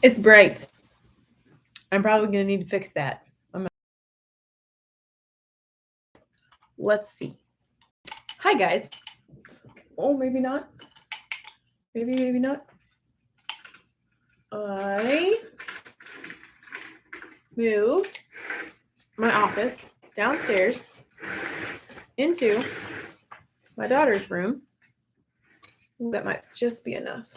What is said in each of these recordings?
It's bright. I'm probably going to need to fix that. Let's see. Hi, guys. Oh, maybe not. Maybe not. I moved my office downstairs into my daughter's room. Ooh, that might just be enough.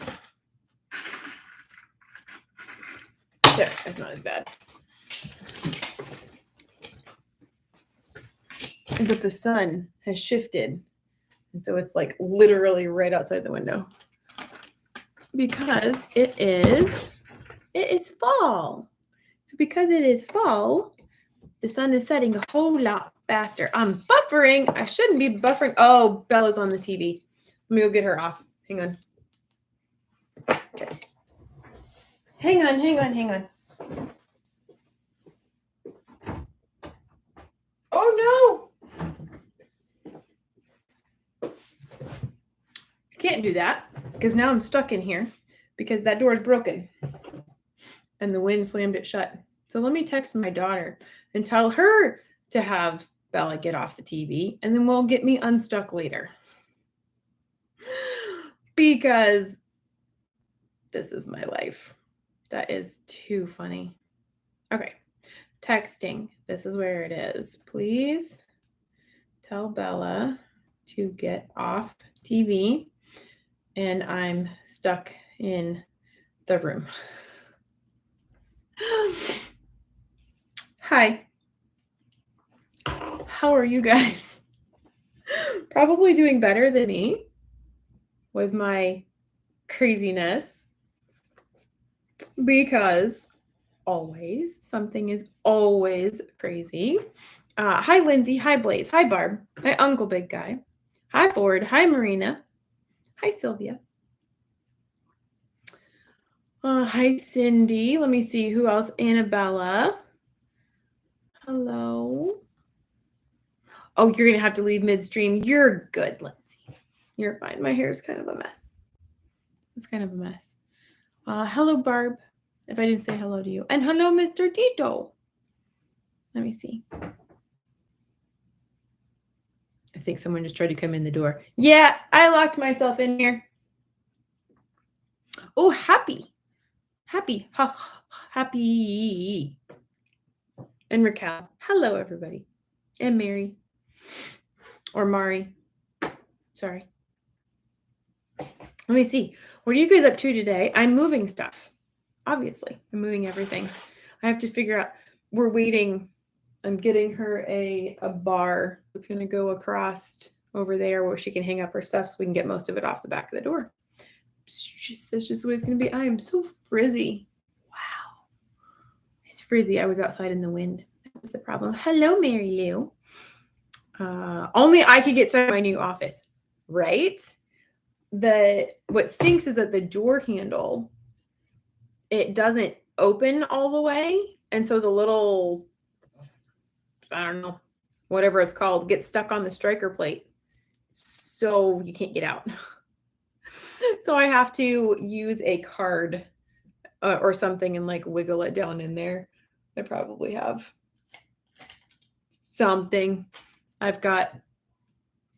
There, that's not as bad. But the sun has shifted. And so it's like literally right outside the window. Because it is fall. So because it is fall, the sun is setting a whole lot faster. I'm buffering. I shouldn't be buffering. Oh, Bella's on the TV. Let me go get her off. Hang on. Okay. Hang on. Oh, no. I can't do that because now I'm stuck in here because that door is broken and the wind slammed it shut. So let me text my daughter and tell her to have Bella get off the TV, and then we'll get me unstuck later. Because this is my life. That is too funny. Okay. Texting. This is where it is. Please tell Bella to get off TV, and I'm stuck in the room. Hi. How are you guys? Probably doing better than me with my craziness, because always something is always crazy. Hi, Lindsay. Hi, Blaze. Hi, Barb. Hi, Uncle Big Guy. Hi, Ford. Hi, Marina. Hi, Sylvia. Hi, Cindy. Let me see who else. Annabella. Hello. Oh, you're going to have to leave midstream. You're good, Lindsay. You're fine. My hair is kind of a mess. It's kind of a mess. Hello, Barb, if I didn't say hello to you. And hello, Mr. Tito. Let me see. I think someone just tried to come in the door. Yeah, I locked myself in here. Oh, happy. And Raquel. Hello, everybody. And Mary. Or Mari. Sorry. Let me see. What are you guys up to today? I'm moving stuff. Obviously, I'm moving everything. I have to figure out. We're waiting. I'm getting her a bar that's going to go across over there where she can hang up her stuff so we can get most of it off the back of the door. That's just the way it's going to be. I am so frizzy. Wow. It's frizzy. I was outside in the wind. That was the problem. Hello, Mary Lou. Only I could get started in my new office, right? What stinks is that the door handle, it doesn't open all the way. And so the little, I don't know, whatever it's called, gets stuck on the striker plate. So you can't get out. So I have to use a card or something and like wiggle it down in there. I probably have something. I've got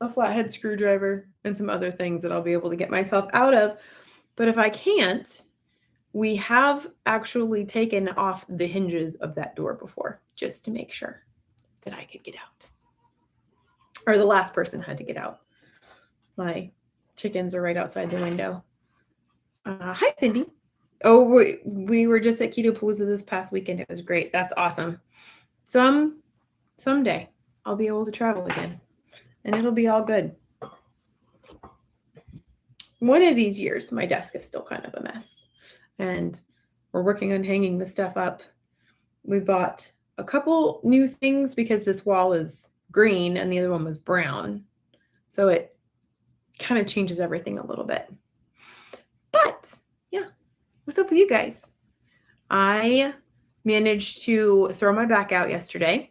a flathead screwdriver and some other things that I'll be able to get myself out of. But if I can't, we have actually taken off the hinges of that door before just to make sure that I could get out. Or the last person had to get out. My chickens are right outside the window. Hi, Cindy. Oh, we were just at Keto Palooza this past weekend. It was great. That's awesome. Someday I'll be able to travel again, and it'll be all good. One of these years, my desk is still kind of a mess, and we're working on hanging the stuff up. We bought a couple new things because this wall is green and the other one was brown. So it kind of changes everything a little bit. But yeah, what's up with you guys? I managed to throw my back out yesterday.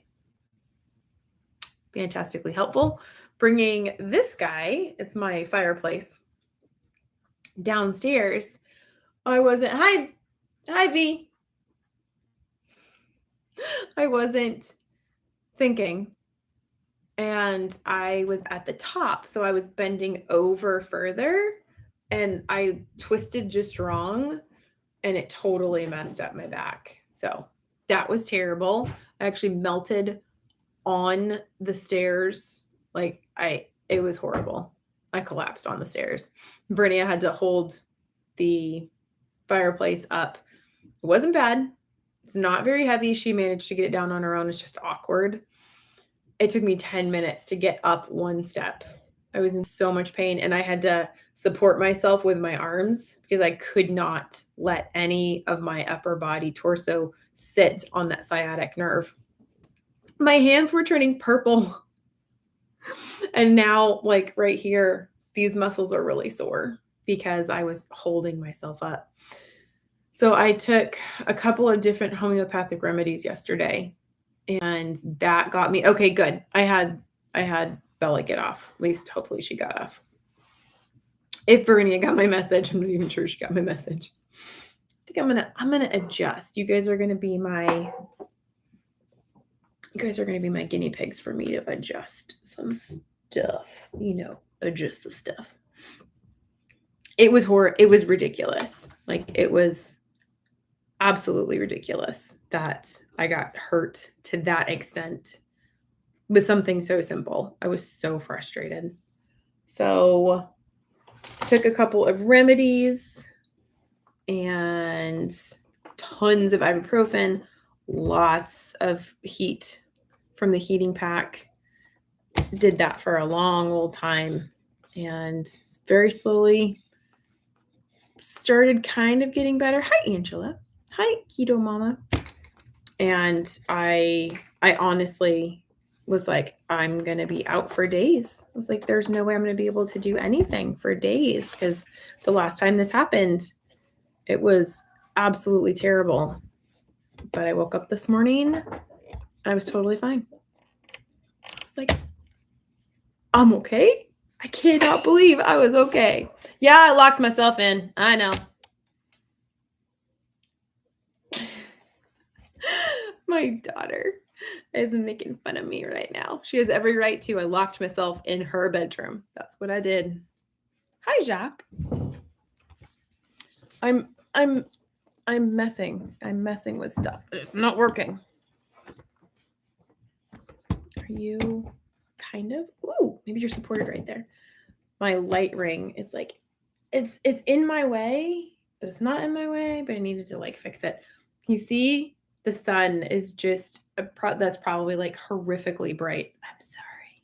Fantastically helpful. Bringing this guy, it's my fireplace, downstairs. I wasn't, hi, Hi, V. I wasn't thinking, and I was at the top, so I was bending over further, and I twisted just wrong, and it totally messed up my back. So that was terrible. I actually melted on the stairs. It was horrible. I collapsed on the stairs. Brinia had to hold the fireplace up. It wasn't bad. It's not very heavy. She managed to get it down on her own. It's just awkward. It took me 10 minutes to get up one step. I was in so much pain, and I had to support myself with my arms because I could not let any of my upper body torso sit on that sciatic nerve. My hands were turning purple. And now, like right here, these muscles are really sore because I was holding myself up. So I took a couple of different homeopathic remedies yesterday, and that got me okay, good. I had Bella get off. At least hopefully she got off. If Verinia got my message, I'm not even sure she got my message. I think I'm gonna adjust. You guys are gonna be my guinea pigs for me to adjust some stuff. Adjust the stuff. It was ridiculous. Like, it was absolutely ridiculous that I got hurt to that extent with something so simple. I was so frustrated. So took a couple of remedies and tons of ibuprofen, lots of heat from the heating pack. Did that for a long old time, and very slowly started kind of getting better. Hi, Angela. Hi, Keto Mama. And I honestly was like, I'm going to be out for days. I was like, there's no way I'm going to be able to do anything for days, because the last time this happened, it was absolutely terrible. But I woke up this morning, I was totally fine. I was like, I'm okay. I cannot believe I was okay. Yeah, I locked myself in. I know. My daughter is making fun of me right now. She has every right to. I locked myself in her bedroom. That's what I did. Hi, Jacques. I'm messing. I'm messing with stuff. It's not working. Are you kind of? Ooh, maybe you're supported right there. My light ring is like, it's in my way, but it's not in my way, but I needed to like fix it. You see, the sun is just that's probably like horrifically bright. I'm sorry.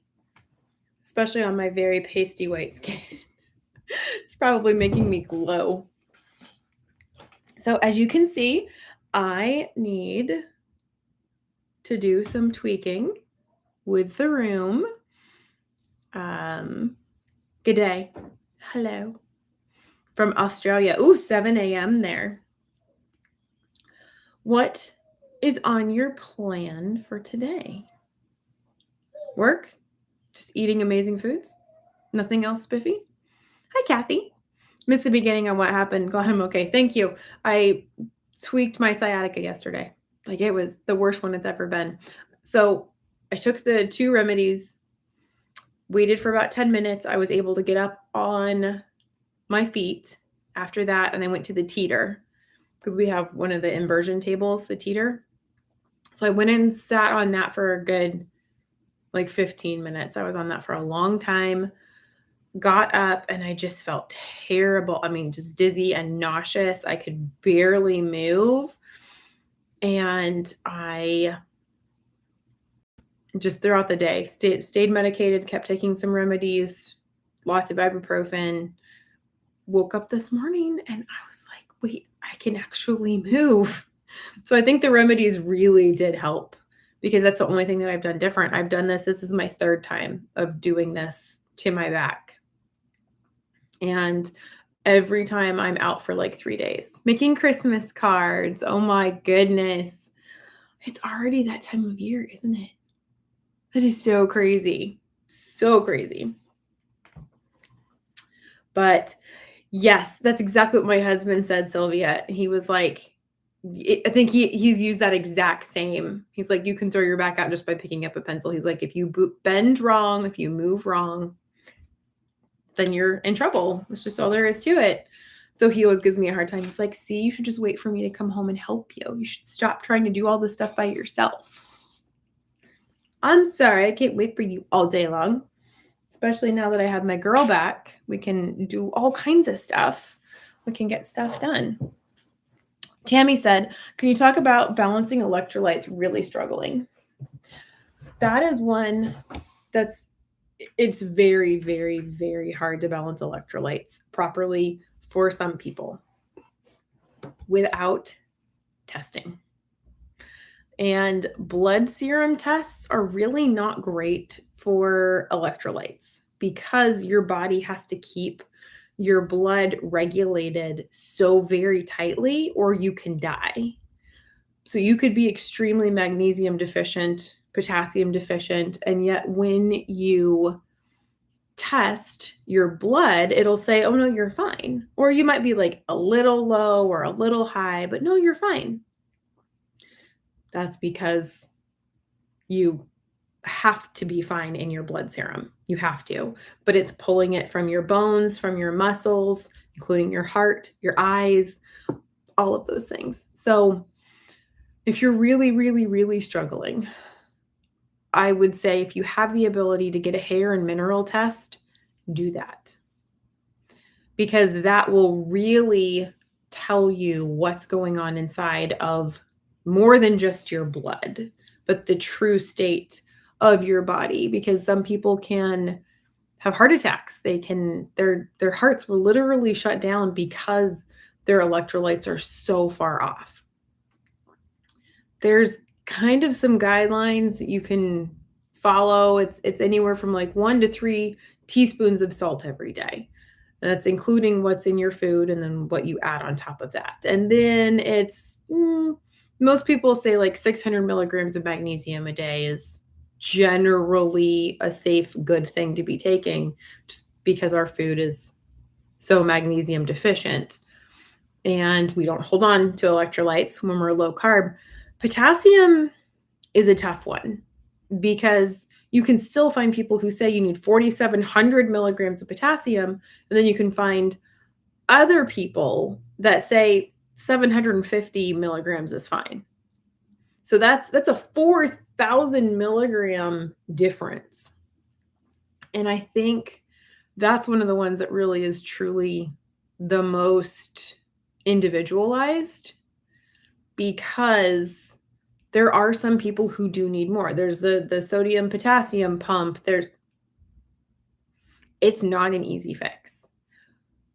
Especially on my very pasty white skin. It's probably making me glow. So as you can see, I need to do some tweaking with the room. Good day. Hello. From Australia. Ooh, 7 a.m. there. What is on your plan for today? Work? Just eating amazing foods? Nothing else spiffy? Hi, Kathy. Missed the beginning on what happened. Glad I'm okay. Thank you. I tweaked my sciatica yesterday. Like, it was the worst one it's ever been. So I took the 2 remedies, waited for about 10 minutes. I was able to get up on my feet after that, and I went to the teeter because we have one of the inversion tables, the teeter. So I went and sat on that for a good 15 minutes. I was on that for a long time. Got up and I just felt terrible. I mean, just dizzy and nauseous. I could barely move. And I just throughout the day stayed medicated, kept taking some remedies, lots of ibuprofen. Woke up this morning and I was like, wait, I can actually move. So I think the remedies really did help, because that's the only thing that I've done different. I've done this. This is my 3rd time of doing this to my back. And every time I'm out for 3 days making Christmas cards. Oh my goodness. It's already that time of year, isn't it? That is so crazy. So crazy. But yes, that's exactly what my husband said, Sylvia. He was like, I think he's used that exact same. He's like, you can throw your back out just by picking up a pencil. He's like, if you bend wrong, if you move wrong, then you're in trouble. That's just all there is to it. So he always gives me a hard time. He's like, see, you should just wait for me to come home and help you. You should stop trying to do all this stuff by yourself. I'm sorry. I can't wait for you all day long, especially now that I have my girl back. We can do all kinds of stuff. We can get stuff done. Tammy said, can you talk about balancing electrolytes? Really struggling. That is one it's very, very, very hard to balance electrolytes properly for some people without testing. And blood serum tests are really not great for electrolytes because your body has to keep your blood regulated so very tightly or you can die. So you could be extremely magnesium deficient, potassium deficient, and yet when you test your blood, it'll say, oh no, you're fine. Or you might be like a little low or a little high, but no, you're fine. That's because you have to be fine in your blood serum. You have to, but it's pulling it from your bones, from your muscles, including your heart, your eyes, all of those things. So if you're really, really, really struggling, I would say if you have the ability to get a hair and mineral test, do that. Because that will really tell you what's going on inside of more than just your blood, but the true state of your body. Because some people can have heart attacks. Their hearts will literally shut down because their electrolytes are so far off. There's kind of some guidelines that you can follow. It's anywhere from like 1 to 3 teaspoons of salt every day. That's including what's in your food and then what you add on top of that. And then it's, most people say like 600 milligrams of magnesium a day is generally a safe, good thing to be taking just because our food is so magnesium deficient and we don't hold on to electrolytes when we're low carb. Potassium is a tough one because you can still find people who say you need 4,700 milligrams of potassium, and then you can find other people that say 750 milligrams is fine. So that's a 4,000 milligram difference. And I think that's one of the ones that really is truly the most individualized because there are some people who do need more. There's the sodium potassium pump. It's not an easy fix,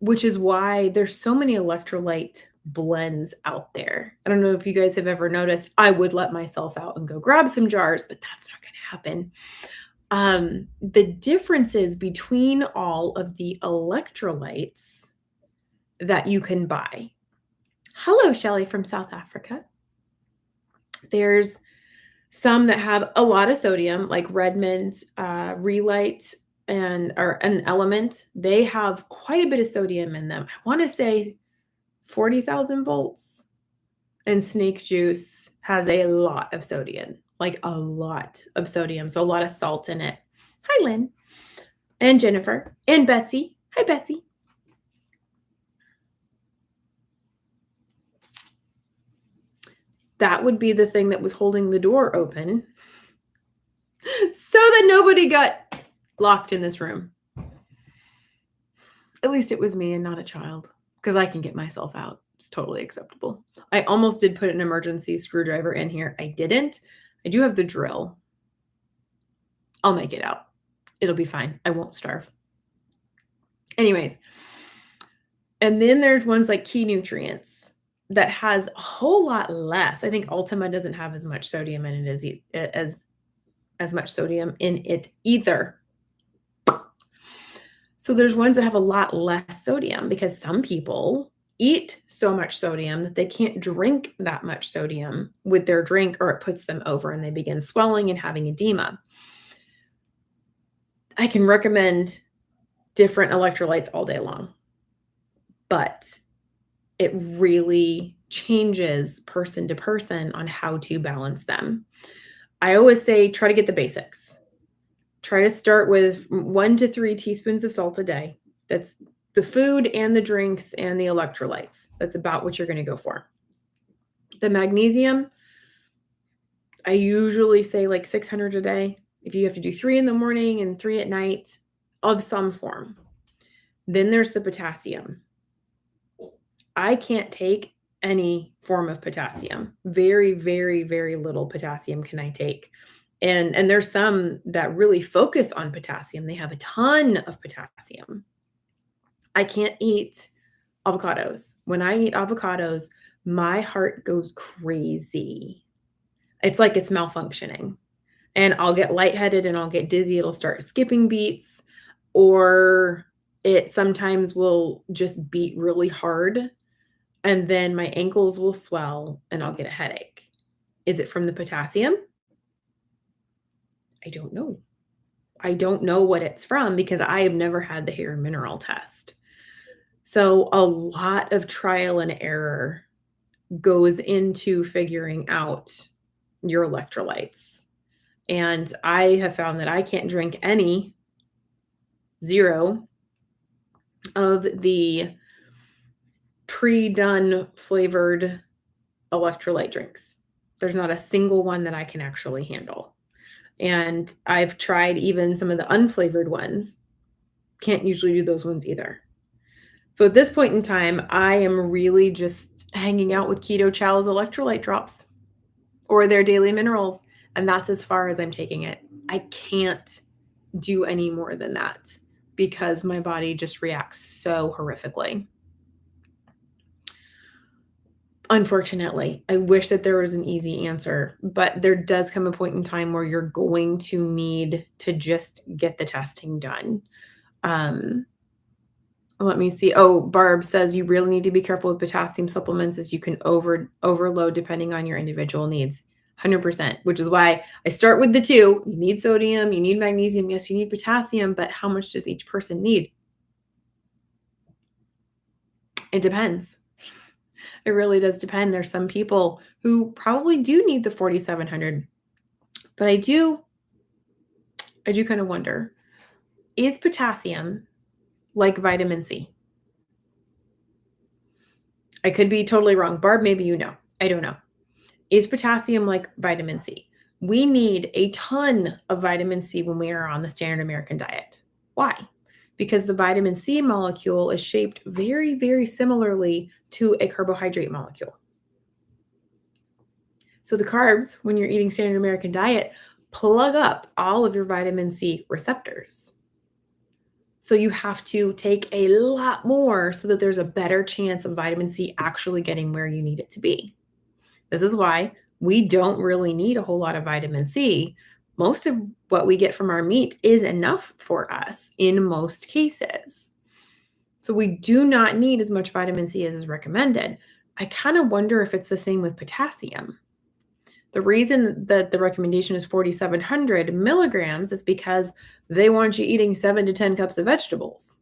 which is why there's so many electrolyte blends out there. I don't know if you guys have ever noticed, I would let myself out and go grab some jars, but that's not going to happen. The differences between all of the electrolytes that you can buy. Hello, Shelly from South Africa. There's some that have a lot of sodium, like Redmond, Relight, or an Element. They have quite a bit of sodium in them. I want to say 40,000 volts. And Snake Juice has a lot of sodium, like a lot of sodium. So a lot of salt in it. Hi, Lynn. And Jennifer. And Betsy. Hi, Betsy. That would be the thing that was holding the door open so that nobody got locked in this room. At least it was me and not a child, because I can get myself out. It's totally acceptable. I almost did put an emergency screwdriver in here. I didn't. I do have the drill. I'll make it out. It'll be fine. I won't starve. Anyways, and then there's ones like Key Nutrients that has a whole lot less. I think Ultima doesn't have as much sodium in it as much sodium in it either. So there's ones that have a lot less sodium because some people eat so much sodium that they can't drink that much sodium with their drink, or it puts them over and they begin swelling and having edema. I can recommend different electrolytes all day long, but it really changes person to person on how to balance them. I always say try to get the basics. Try to start with 1 to 3 teaspoons of salt a day. That's the food and the drinks and the electrolytes. That's about what you're going to go for. The magnesium, I usually say like 600 a day. If you have to do 3 in the morning and 3 at night of some form. Then there's the potassium. I can't take any form of potassium. Very, very, very little potassium can I take. And there's some that really focus on potassium. They have a ton of potassium. I can't eat avocados. When I eat avocados, my heart goes crazy. It's like it's malfunctioning. And I'll get lightheaded and I'll get dizzy. It'll start skipping beats, or it sometimes will just beat really hard. And then my ankles will swell and I'll get a headache. Is it from the potassium? I don't know. I don't know what it's from because I have never had the hair mineral test. So a lot of trial and error goes into figuring out your electrolytes. And I have found that I can't drink any, 0, of the pre-done flavored electrolyte drinks. There's not a single one that I can actually handle. And I've tried even some of the unflavored ones. Can't usually do those ones either. So at this point in time, I am really just hanging out with Keto Chow's electrolyte drops or their daily minerals. And that's as far as I'm taking it. I can't do any more than that because my body just reacts so horrifically. Unfortunately, I wish that there was an easy answer, but there does come a point in time where you're going to need to just get the testing done. Let me see. Oh, Barb says you really need to be careful with potassium supplements as you can overload depending on your individual needs. 100%, which is why I start with the 2. You need sodium, you need magnesium, yes, you need potassium, but how much does each person need? It depends. It really does depend. There's some people who probably do need the 4,700, but I do kind of wonder, is potassium like vitamin C? I could be totally wrong. Barb, maybe you know. I don't know. Is potassium like vitamin C? We need a ton of vitamin C when we are on the standard American diet. Why? Because the vitamin C molecule is shaped very, very similarly to a carbohydrate molecule. So the carbs, when you're eating standard American diet, plug up all of your vitamin C receptors. So you have to take a lot more so that there's a better chance of vitamin C actually getting where you need it to be. This is why we don't really need a whole lot of vitamin C. Most of what we get from our meat is enough for us in most cases. So we do not need as much vitamin C as is recommended. I kind of wonder if it's the same with potassium. The reason that the recommendation is 4,700 milligrams is because they want you eating 7 to 10 cups of vegetables.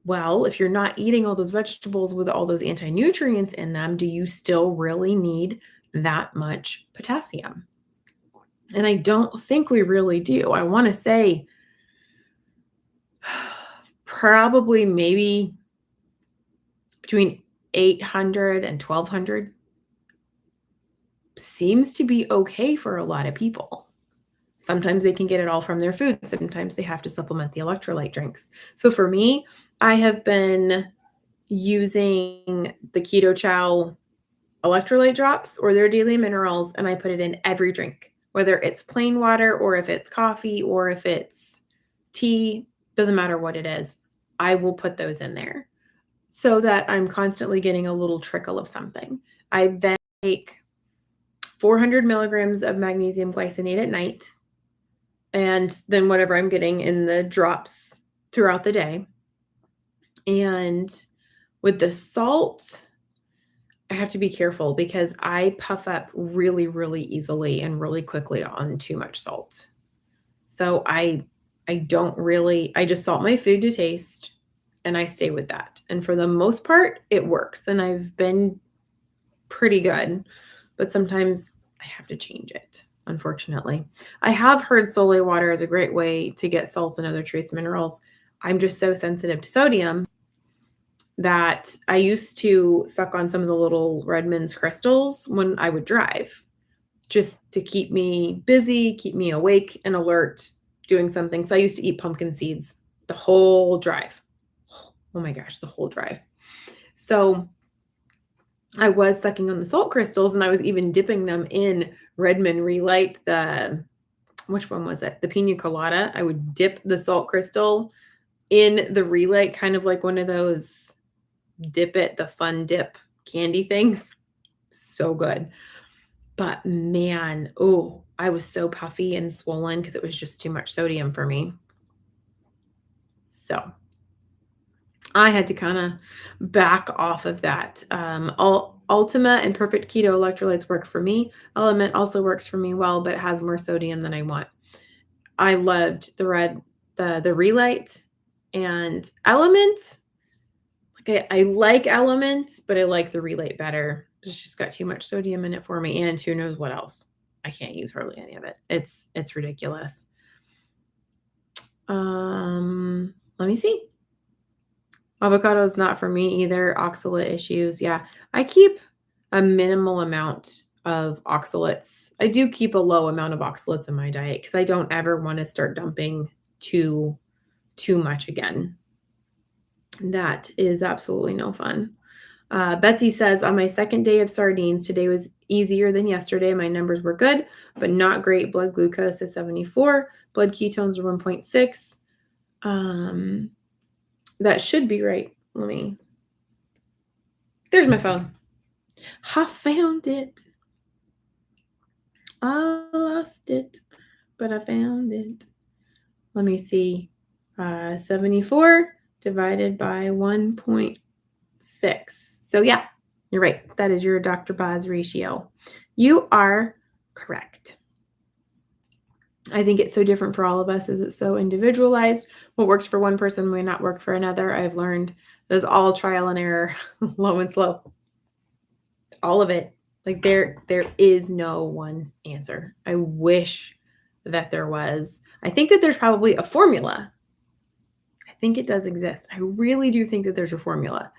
Well, if you're not eating all those vegetables with all those anti-nutrients in them, do you still really need that much potassium? And I don't think we really do. I want to say probably maybe between 800 and 1,200 seems to be okay for a lot of people. Sometimes they can get it all from their food. Sometimes they have to supplement the electrolyte drinks. So for me, I have been using the Keto Chow electrolyte drops or their daily minerals, and I put it in every drink, whether it's plain water or if it's coffee or if it's tea, doesn't matter what it is. I will put those in there so that I'm constantly getting a little trickle of something. I then take 400 milligrams of magnesium glycinate at night, and then whatever I'm getting in the drops throughout the day. And with the salt, I have to be careful because I puff up really, really easily and really quickly on too much salt. So I just salt my food to taste. and I stay with that. And for the most part, it works. And I've been pretty good, but sometimes I have to change it, unfortunately. I have heard sole water is a great way to get salts and other trace minerals. I'm just so sensitive to sodium that I used to suck on some of the little Redmond's crystals when I would drive, just to keep me busy, keep me awake and alert, doing something. So I used to eat pumpkin seeds the whole drive. Oh my gosh, the whole drive. So I was sucking on the salt crystals, and I was even dipping them in Redmond Relight, which one was it? The pina colada. I would dip the salt crystal in the Relight, kind of like one of those the fun dip candy things. So good. But man, oh, I was so puffy and swollen because it was just too much sodium for me. So I had to kind of back off of that. Ultima and Perfect Keto electrolytes work for me. Element also works for me well, but it has more sodium than I want. I loved the Relight and Element. I like Element, but I like the Relight better. It's just got too much sodium in it for me, and who knows what else. I can't use hardly any of it. It's ridiculous. Let me see. Avocado is not for me either. Oxalate issues. Yeah, I keep a minimal amount of oxalates. I do keep a low amount of oxalates in my diet because I don't ever want to start dumping too much again. That is absolutely no fun. Betsy says, on my second day of sardines, today was easier than yesterday. My numbers were good, but not great. Blood glucose is 74. Blood ketones are 1.6. That should be right. There's my phone. I found it. I lost it, but I found it. Let me see. 74 divided by 1.6. So yeah, you're right. That is your Dr. Boz ratio. You are correct. I think it's so different for all of us as it's so individualized. What works for one person may not work for another. I've learned there's all trial and error, low and slow. All of it. Like there is no one answer. I wish that there was. I think that there's probably a formula. I think it does exist. I really do think that there's a formula.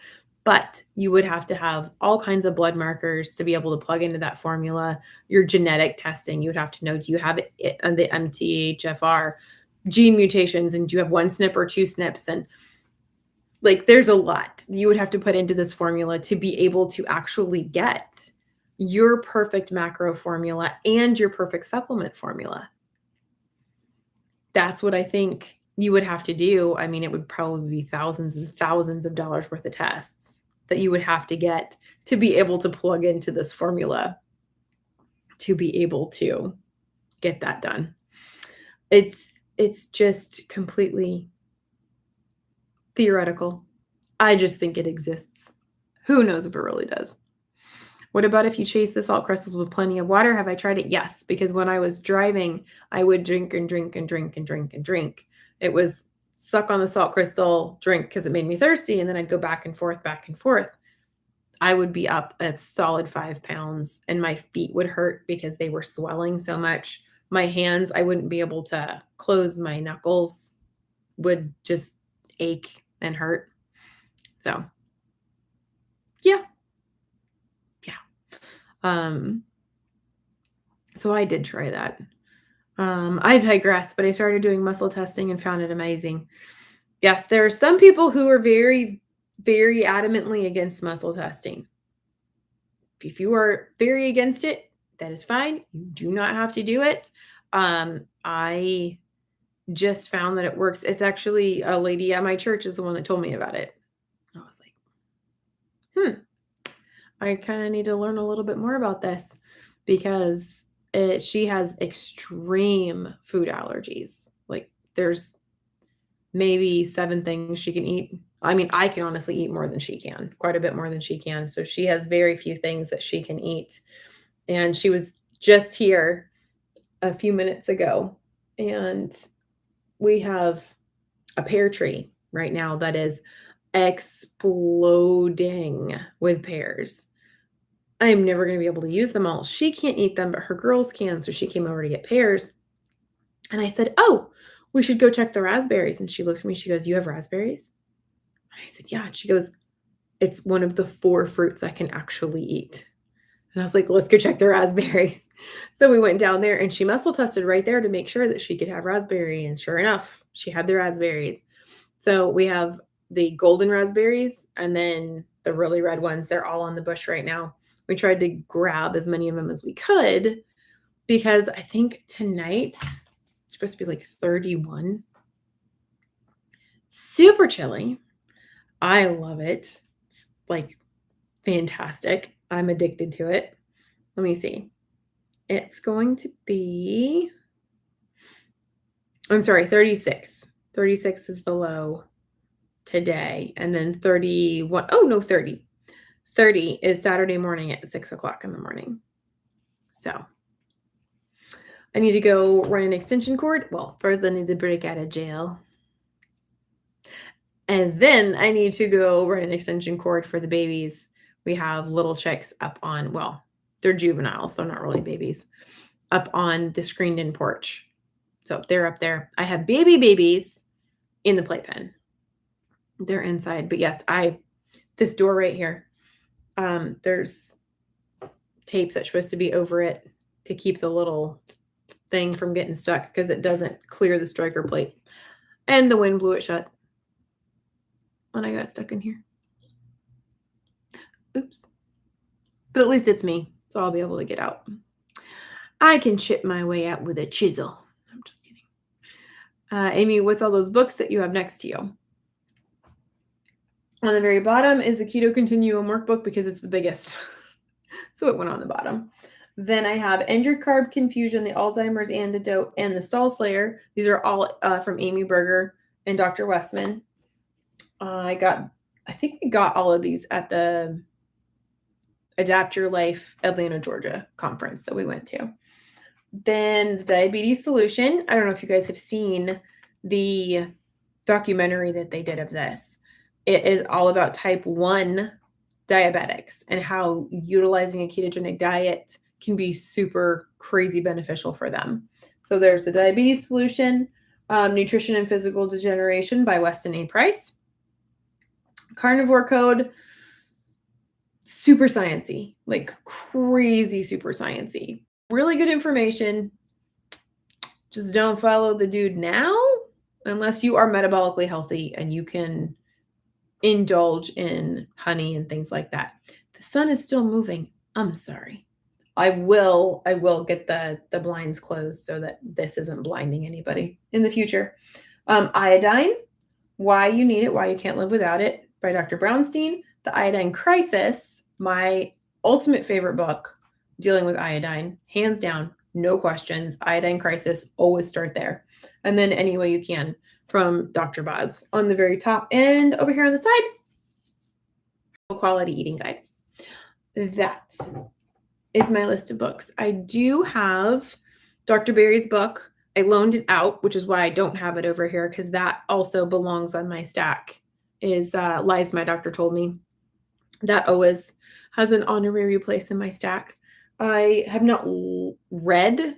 But you would have to have all kinds of blood markers to be able to plug into that formula. Your genetic testing, you would have to know, do you have the MTHFR gene mutations, and do you have one SNP or two SNPs? And like, there's a lot you would have to put into this formula to be able to actually get your perfect macro formula and your perfect supplement formula. That's what I think you would have to do. I mean, it would probably be thousands and thousands of dollars worth of tests that you would have to get to be able to plug into this formula to be able to get that done. It's just completely theoretical. I just think it exists. Who knows if it really does? What about if you chase the salt crystals with plenty of water? Have I tried it? Yes, because when I was driving, I would drink and drink and drink and drink and drink. It was suck on the salt crystal, drink because it made me thirsty, and then I'd go back and forth, back and forth. I would be up a solid 5 pounds, and my feet would hurt because they were swelling so much. My hands, I wouldn't be able to close my knuckles, would just ache and hurt. So, yeah. So I did try that. I digress, but I started doing muscle testing and found it amazing. Yes, there are some people who are very, very adamantly against muscle testing. If you are very against it, that is fine. You do not have to do it. I just found that it works. It's actually a lady at my church is the one that told me about it. I was like, I kind of need to learn a little bit more about this because she has extreme food allergies. Like there's maybe 7 things she can eat. I mean, I can honestly eat more than she can, quite a bit more than she can. So she has very few things that she can eat. And she was just here a few minutes ago, and we have a pear tree right now that is exploding with pears. I'm never going to be able to use them all. She can't eat them, but her girls can. So she came over to get pears. And I said, oh, we should go check the raspberries. And she looks at me, she goes, you have raspberries? And I said, yeah. And she goes, it's one of the 4 fruits I can actually eat. And I was like, let's go check the raspberries. So we went down there and she muscle tested right there to make sure that she could have raspberry. And sure enough, she had the raspberries. So we have the golden raspberries and then the really red ones. They're all on the bush right now. We tried to grab as many of them as we could because I think tonight it's supposed to be like 31. Super chilly. I love it. It's like fantastic. I'm addicted to it. Let me see. It's going to be, I'm sorry, 36. 36 is the low today. And then 31, oh no, 30. 30 is Saturday morning at 6 o'clock in the morning. So I need to go run an extension cord. Well, first I need to break out of jail. And then I need to go run an extension cord for the babies. We have little chicks up on, well, they're juveniles. They're not really babies. Up on the screened-in porch. So they're up there. I have babies in the playpen. They're inside. But yes, this door right here, there's tape that's supposed to be over it to keep the little thing from getting stuck because it doesn't clear the striker plate. And the wind blew it shut when I got stuck in here. Oops. But at least it's me, so I'll be able to get out. I can chip my way out with a chisel. I'm just kidding. Amy, what's all those books that you have next to you? On the very bottom is the Keto Continuum workbook because it's the biggest. So it went on the bottom. Then I have End Your Carb Confusion, the Alzheimer's Antidote, and the Stall Slayer. These are all from Amy Berger and Dr. Westman. I think we got all of these at the Adapt Your Life Atlanta, Georgia conference that we went to. Then the Diabetes Solution. I don't know if you guys have seen the documentary that they did of this. It is all about type 1 diabetics and how utilizing a ketogenic diet can be super crazy beneficial for them. So there's the Diabetes Solution, Nutrition and Physical Degeneration by Weston A. Price. Carnivore Code, super sciencey, like crazy super sciencey. Really good information. Just don't follow the dude now unless you are metabolically healthy and you can indulge in honey and things like that. The sun is still moving. I'm sorry. I will get the blinds closed so that this isn't blinding anybody in the future. Iodine, Why You Need It, Why You Can't Live Without It by Dr. Brownstein. The Iodine Crisis, my ultimate favorite book dealing with iodine, hands down, no questions. Iodine Crisis, always start there. And then Any Way You Can from Dr. Boz on the very top. And over here on the side, Quality Eating Guide. That is my list of books. I do have Dr. Berry's book. I loaned it out, which is why I don't have it over here because that also belongs on my stack. Is Lies My Doctor Told Me. That always has an honorary place in my stack. I have not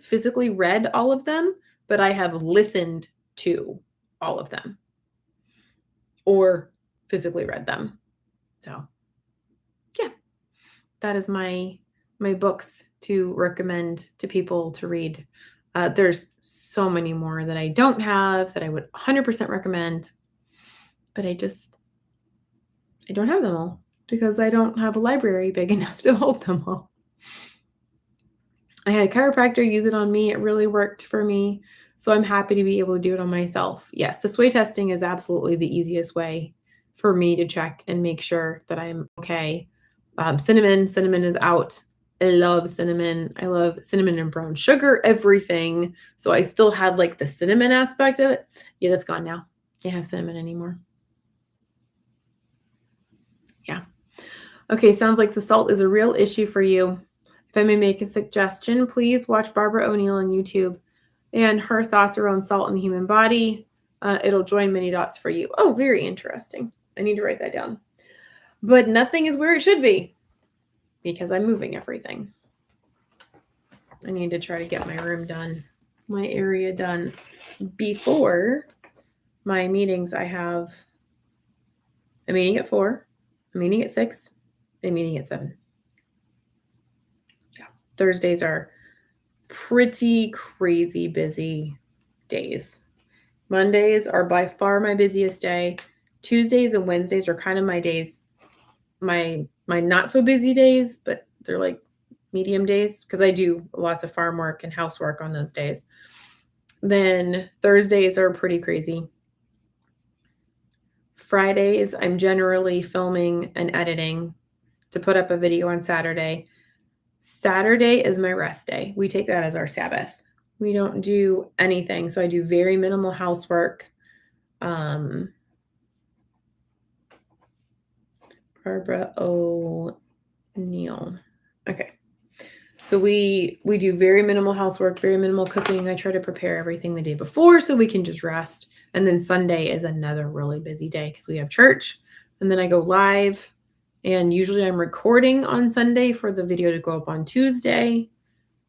physically read all of them, but I have listened to all of them or physically read them. So yeah, that is my books to recommend to people to read. There's so many more that I don't have that I would 100% recommend, but I don't have them all because I don't have a library big enough to hold them all. I had a chiropractor use it on me. It really worked for me. So I'm happy to be able to do it on myself. Yes, the sway testing is absolutely the easiest way for me to check and make sure that I'm okay. Cinnamon is out. I love cinnamon. I love cinnamon and brown sugar, everything. So I still had like the cinnamon aspect of it. Yeah, that's gone now. Can't have cinnamon anymore. Yeah. Okay, sounds like the salt is a real issue for you. If I may make a suggestion, please watch Barbara O'Neill on YouTube and her thoughts around salt in the human body. It'll join many dots for you. Oh, very interesting. I need to write that down. But nothing is where it should be because I'm moving everything. I need to try to get my room done, my area done before my meetings. I have a meeting at 4, a meeting at 6, a meeting at 7. Yeah. Thursdays are pretty crazy busy days. Mondays are by far my busiest day. Tuesdays and Wednesdays are kind of my days, my not so busy days, but they're like medium days because I do lots of farm work and housework on those days. Then Thursdays are pretty crazy. Fridays, I'm generally filming and editing to put up a video on Saturday. Saturday is my rest day. We take that as our Sabbath. We don't do anything. So I do very minimal housework. Barbara O'Neill. Okay. So we do very minimal housework, very minimal cooking. I try to prepare everything the day before so we can just rest. And then Sunday is another really busy day because we have church. And then I go live. And usually I'm recording on Sunday for the video to go up on Tuesday,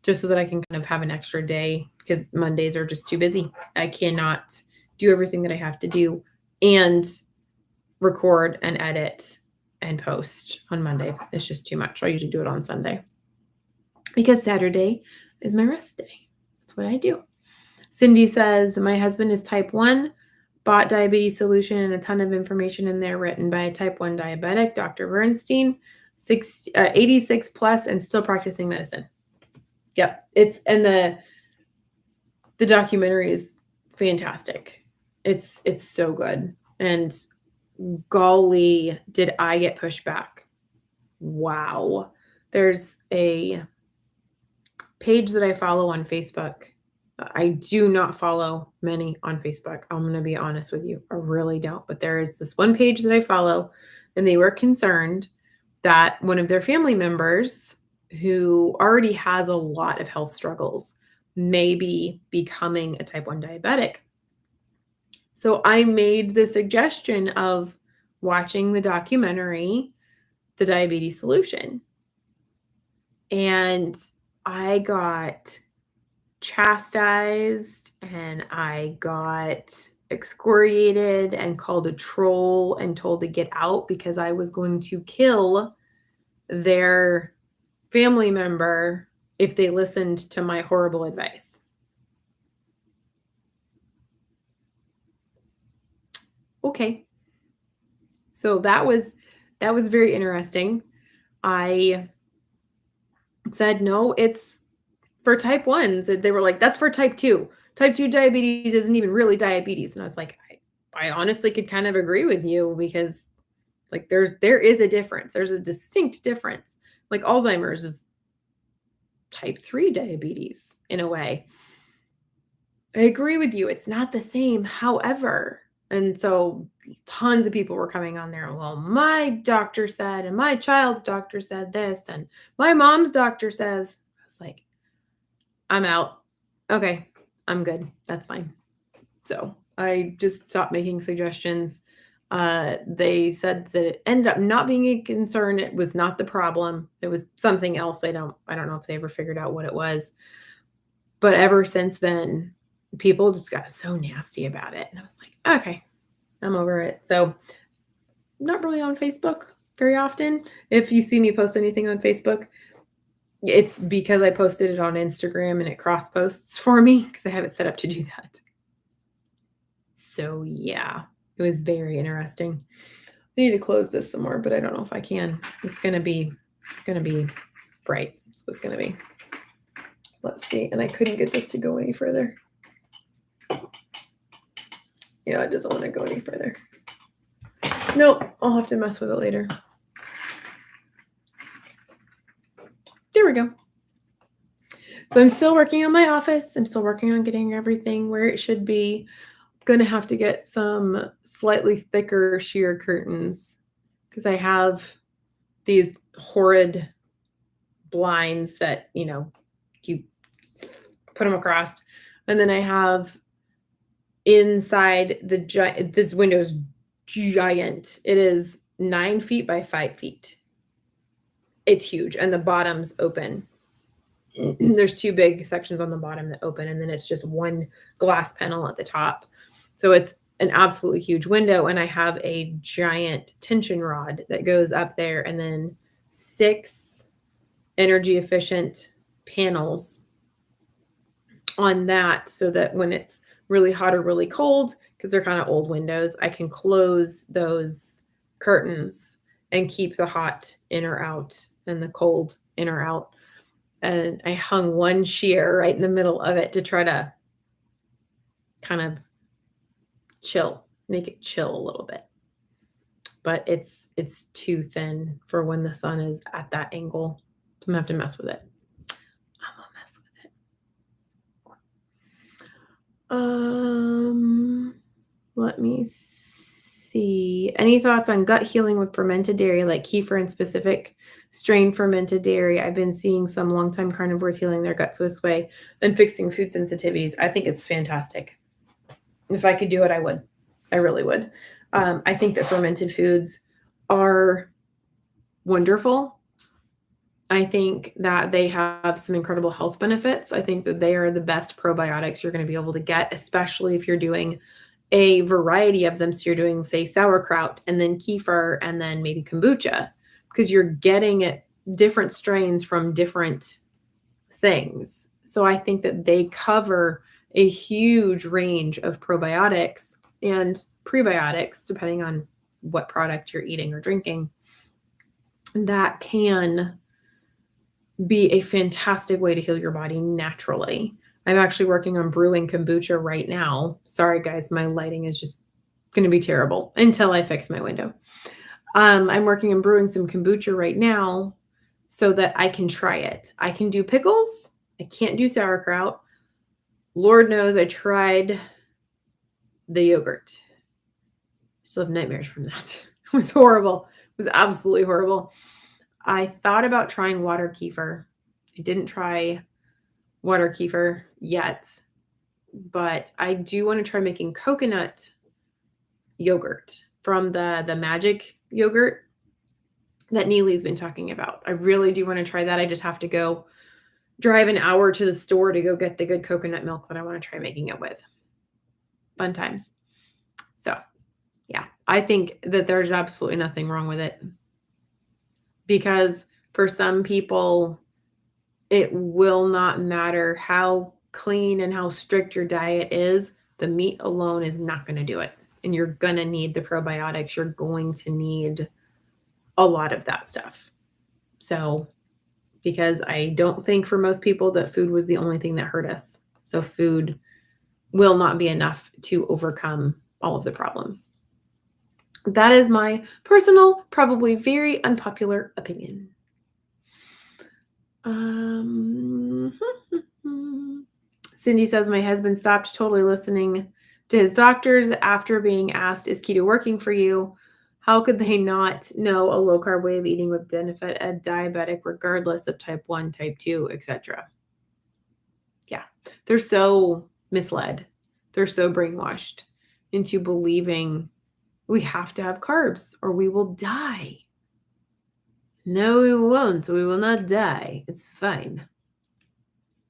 just so that I can kind of have an extra day because Mondays are just too busy. I cannot do everything that I have to do and record and edit and post on Monday. It's just too much. I usually do it on Sunday because Saturday is my rest day. That's what I do. Cindy says, my husband is type 1, bought diabetes solution and a ton of information in there written by a type 1 diabetic, Dr. Bernstein, 86 plus and still practicing medicine. Yep. And the documentary is fantastic. It's so good. And golly, did I get pushback. Wow. There's a page that I follow on Facebook. I do not follow many on Facebook. I'm going to be honest with you. I really don't. But there is this one page that I follow, and they were concerned that one of their family members who already has a lot of health struggles may be becoming a type 1 diabetic. So I made the suggestion of watching the documentary, The Diabetes Solution. And I got chastised and I got excoriated and called a troll and told to get out because I was going to kill their family member if they listened to my horrible advice. Okay. So that was very interesting. I said, no, it's for type 1s. They were like, that's for type 2. Type 2 diabetes isn't even really diabetes. And I was like, I honestly could kind of agree with you because like there is a difference. There's a distinct difference. Like Alzheimer's is type 3 diabetes in a way. I agree with you. It's not the same. However, and so tons of people were coming on there. Well, my doctor said, and my child's doctor said this, and my mom's doctor says. I was like, I'm out. Okay, I'm good. That's fine. So I just stopped making suggestions. They said that it ended up not being a concern. It was not the problem. It was something else. I don't know if they ever figured out what it was. But ever since then, people just got so nasty about it. And I was like, okay, I'm over it. So I'm not really on Facebook very often. If you see me post anything on Facebook, it's because I posted it on Instagram and it cross posts for me because I have it set up to do that. So yeah, it was very interesting. I need to close this some more, but I don't know if I can. It's going to be bright. That's what it's going to be. Let's see. And I couldn't get this to go any further. Yeah, it doesn't want to go any further. Nope, I'll have to mess with it later. There we go. So I'm still working on my office. I'm still working on getting everything where it should be. I'm going to have to get some slightly thicker sheer curtains because I have these horrid blinds that, you put them across. And then I have inside this window's giant. It is 9 feet by 5 feet. It's huge. And the bottom's open. There's 2 big sections on the bottom that open, and then it's just one glass panel at the top. So it's an absolutely huge window, and I have a giant tension rod that goes up there, and then 6 energy efficient panels on that, so that when it's really hot or really cold, because they're kind of old windows, I can close those curtains and keep the hot in or out and the cold in or out. And I hung one shear right in the middle of it to try to kind of make it chill a little bit. But it's too thin for when the sun is at that angle. So I'm gonna have to mess with it. I'm gonna mess with it. Let me see. Any thoughts on gut healing with fermented dairy, like kefir and specific strain fermented dairy? I've been seeing some longtime carnivores healing their guts this way and fixing food sensitivities. I think it's fantastic. If I could do it, I would. I really would. I think that fermented foods are wonderful. I think that they have some incredible health benefits. I think that they are the best probiotics you're going to be able to get, especially if you're doing a variety of them. So you're doing, say, sauerkraut and then kefir and then maybe kombucha, because you're getting different strains from different things. So I think that they cover a huge range of probiotics and prebiotics, depending on what product you're eating or drinking, that can be a fantastic way to heal your body naturally. I'm actually working on brewing kombucha right now. Sorry, guys, my lighting is just going to be terrible until I fix my window. I'm working on brewing some kombucha right now so that I can try it. I can do pickles. I can't do sauerkraut. Lord knows I tried the yogurt. Still have nightmares from that. It was horrible. It was absolutely horrible. I thought about trying water kefir. I didn't try water kefir yet, but I do want to try making coconut yogurt from the magic yogurt that Neely's been talking about. I really do want to try that. I just have to go drive an hour to the store to go get the good coconut milk that I want to try making it with. Fun times. So, yeah, I think that there's absolutely nothing wrong with it, because for some people, it will not matter how clean and how strict your diet is. The meat alone is not going to do it. And you're going to need the probiotics. You're going to need a lot of that stuff. So, because I don't think for most people that food was the only thing that hurt us. So food will not be enough to overcome all of the problems. That is my personal, probably very unpopular opinion. Cindy says, my husband stopped totally listening to his doctors after being asked, is keto working for you? How could they not know a low-carb way of eating would benefit a diabetic regardless of type 1, type 2, etc.? Yeah, they're so misled. They're so brainwashed into believing we have to have carbs or we will die. No, we won't. We will not die. It's fine.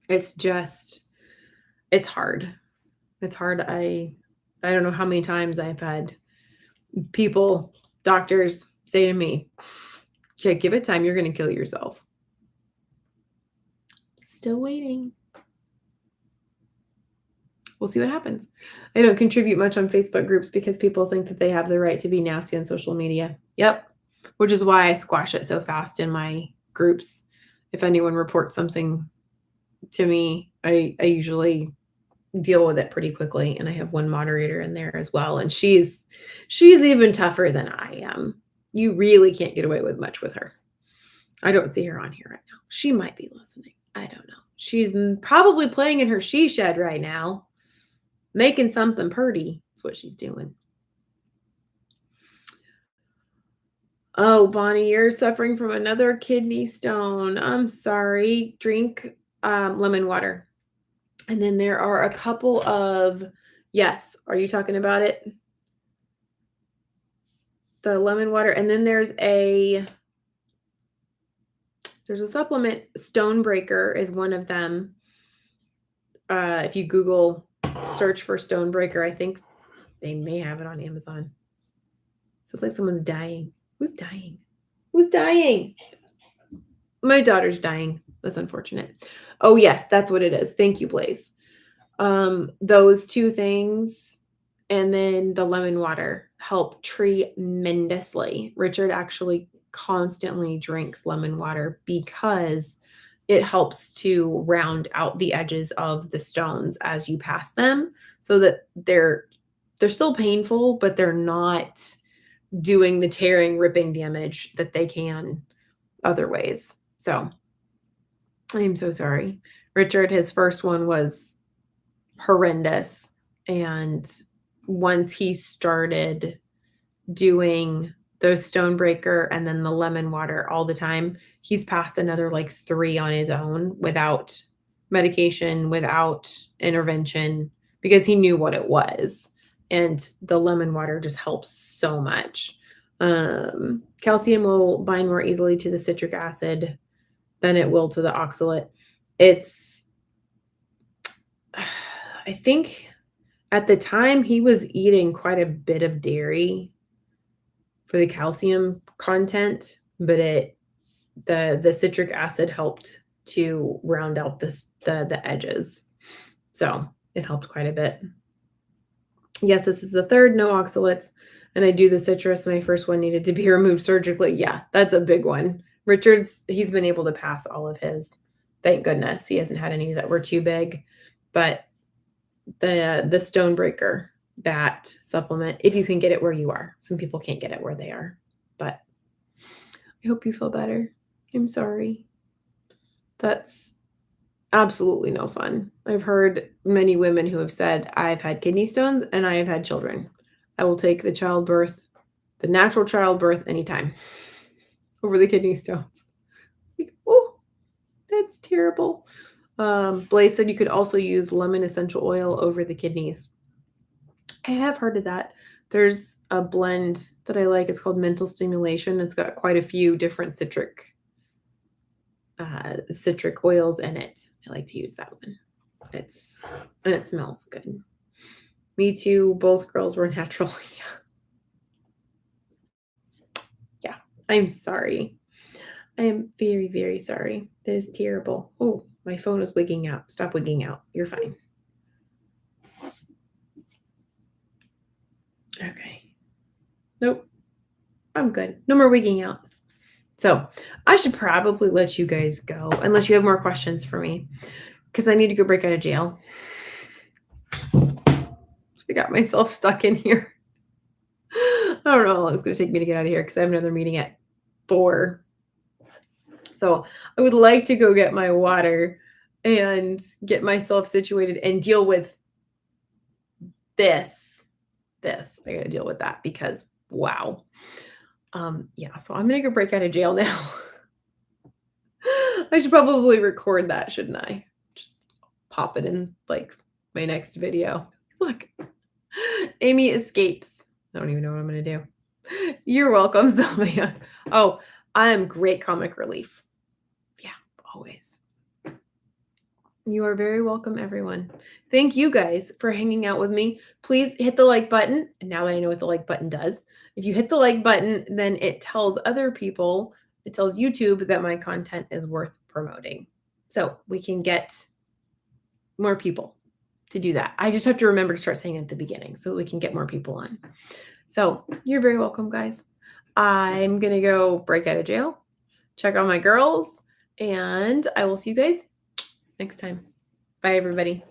It's just, it's hard. It's hard. I don't know how many times I've had people, doctors say to me, okay, give it time. You're going to kill yourself. Still waiting. We'll see what happens. I don't contribute much on Facebook groups because people think that they have the right to be nasty on social media. Yep. Which is why I squash it so fast in my groups. If anyone reports something to me, I usually deal with it pretty quickly. And I have one moderator in there as well. And she's even tougher than I am. You really can't get away with much with her. I don't see her on here right now. She might be listening. I don't know. She's probably playing in her she shed right now, making something pretty. That's what she's doing. Oh, Bonnie, you're suffering from another kidney stone. I'm sorry. Drink lemon water. And then there are a couple of, yes, are you talking about it? the lemon water. And then there's a supplement. Stonebreaker is one of them. If you Google search for Stonebreaker, I think they may have it on Amazon. So it's like someone's dying. Who's dying? Who's dying? My daughter's dying. That's unfortunate. Oh, yes, that's what it is. Thank you, Blaze. Those two things and then the lemon water help tremendously. Richard actually constantly drinks lemon water because it helps to round out the edges of the stones as you pass them so that they're still painful, but they're not doing the tearing, ripping damage that they can other ways. So I am so sorry. Richard, his first one was horrendous. And once he started doing the Stonebreaker and then the lemon water all the time, he's passed another like 3 on his own without medication, without intervention, because he knew what it was. And the lemon water just helps so much. Calcium will bind more easily to the citric acid than it will to the oxalate. I think at the time he was eating quite a bit of dairy for the calcium content, but the citric acid helped to round out the edges. So it helped quite a bit. Yes, this is the third, no oxalates. And I do the citrus. My first one needed to be removed surgically. Yeah, that's a big one. Richard's, he's been able to pass all of his. Thank goodness. He hasn't had any that were too big. But the Stonebreaker, that supplement, if you can get it where you are. Some people can't get it where they are. But I hope you feel better. I'm sorry. That's absolutely no fun. I've heard many women who have said, I've had kidney stones and I have had children. I will take the natural childbirth anytime over the kidney stones. It's like, oh, that's terrible. Blaze said you could also use lemon essential oil over the kidneys. I have heard of that. There's a blend that I like. It's called Mental Stimulation. It's got quite a few different citric oils in it. I like to use that one. It smells good. Me too. Both girls were natural. Yeah. I'm sorry. I am very, very sorry. That is terrible. Oh, my phone is wigging out. Stop wigging out. You're fine. Okay. Nope. I'm good. No more wigging out. So I should probably let you guys go unless you have more questions for me because I need to go break out of jail. I got myself stuck in here. I don't know how long it's going to take me to get out of here because I have another meeting at 4. So I would like to go get my water and get myself situated and deal with this. I got to deal with that because, wow. Yeah, so I'm going to go break out of jail now. I should probably record that, shouldn't I? Just pop it in like my next video. Look, Amy escapes. I don't even know what I'm going to do. You're welcome, Sylvia. Oh, I am great comic relief. Yeah, always. You are very welcome, everyone. Thank you guys for hanging out with me. Please hit the like button. And now that I know what the like button does, if you hit the like button, then it tells other people, it tells YouTube that my content is worth promoting. So we can get more people to do that. I just have to remember to start saying it at the beginning so that we can get more people on. So you're very welcome, guys. I'm going to go break out of jail, check on my girls, and I will see you guys next time. Bye, everybody.